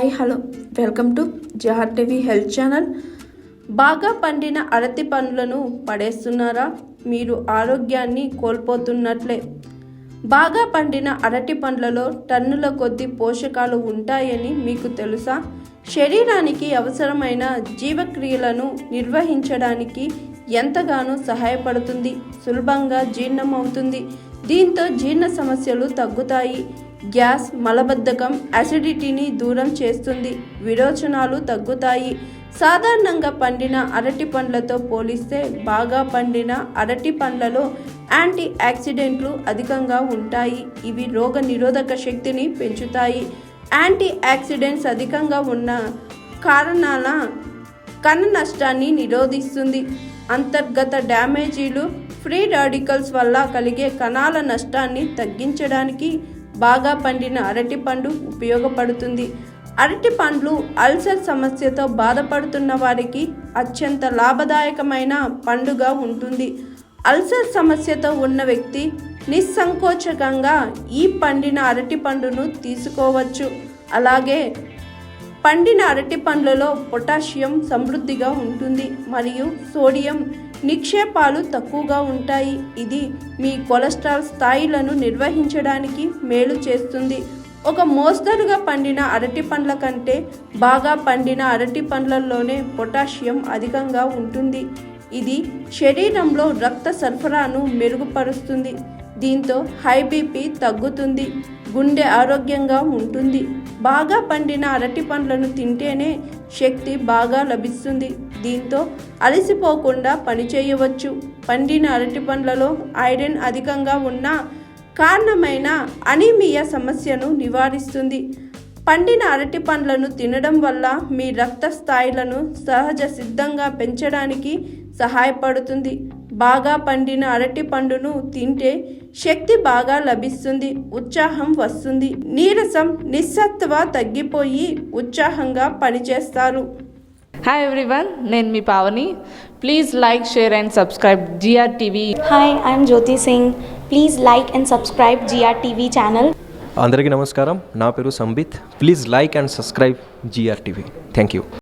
Hi hello welcome to జహర్ TV health channel. బాగా పండిన అరటి పండ్లను పడేస్తున్నారా? మీరు ఆరోగ్యాన్ని కోల్పోతున్నట్లే. బాగా పండిన అరటి పండ్లలో టన్నుల కొద్ది పోషకాలు ఉంటాయని మీకు తెలుసా? శరీరానికి అవసరమైన జీవక్రియలను నిర్వహించడానికి ఎంతగానో సహాయపడుతుంది. సులభంగా జీర్ణమవుతుంది. దీంతో జీర్ణ సమస్యలు తగ్గుతాయి. గ్యాస్, మలబద్ధకం, యాసిడిటీని దూరం చేస్తుంది. విరోచనాలు తగ్గుతాయి. సాధారణంగా పండిన అరటి పండ్లతో పోలిస్తే బాగా పండిన అరటి పండ్లలో యాంటీ ఆక్సిడెంట్లు అధికంగా ఉంటాయి. ఇవి రోగ నిరోధక శక్తిని పెంచుతాయి. యాంటీ ఆక్సిడెంట్స్ అధికంగా ఉన్న కారణాల కణ నష్టాన్ని నిరోధిస్తుంది. అంతర్గత డ్యామేజీలు, ఫ్రీ రాడికల్స్ వల్ల కలిగే కణాల నష్టాన్ని తగ్గించడానికి బాగా పండిన అరటి పండు ఉపయోగపడుతుంది. అరటి పండ్లు అల్సర్ సమస్యతో బాధపడుతున్న వారికి అత్యంత లాభదాయకమైన పండుగా ఉంటుంది. అల్సర్ సమస్యతో ఉన్న వ్యక్తి నిస్సంకోచకంగా ఈ పండిన అరటి పండును తీసుకోవచ్చు. అలాగే పండిన అరటి పండ్లలో పొటాషియం సమృద్ధిగా ఉంటుంది మరియు సోడియం నిక్షేపాలు తక్కువగా ఉంటాయి. ఇది మీ కొలెస్ట్రాల్ స్థాయిలను నిర్వహించడానికి మేలు చేస్తుంది. ఒక మోస్తరుగా పండిన అరటి పండ్ల కంటే బాగా పండిన అరటి పండ్లలోనే పొటాషియం అధికంగా ఉంటుంది. ఇది శరీరంలో రక్త సరఫరాను మెరుగుపరుస్తుంది. దీంతో హై బీపీ తగ్గుతుంది. గుండె ఆరోగ్యంగా ఉంటుంది. బాగా పండిన అరటి పండ్లను తింటేనే శక్తి బాగా లభిస్తుంది. దీంతో అలసిపోకుండా పనిచేయవచ్చు. పండిన అరటి పండ్లలో ఐరన్ అధికంగా ఉన్న కారణమైన అనీమియా సమస్యను నివారిస్తుంది. పండిన అరటి పండ్లను తినడం వల్ల మీ రక్త స్థాయిలను సహజ సిద్ధంగా పెంచడానికి సహాయపడుతుంది. బాగా పండిన అరటి పండును తింటే శక్తి బాగా లభిస్తుంది. ఉత్సాహం వస్తుంది. నీరసం, నిస్సత్వ తగ్గిపోయి ఉత్సాహంగా పనిచేస్తారు. హాయ్ ఎవ్రీవన్, నేను మీ Pavani. Please like, share and subscribe GR TV. Hi, I'm Jyoti Singh. Please like and subscribe GR TV channel. అందరికీ నమస్కారం. నా పేరు Sambit. Please like and subscribe GR TV. Thank you.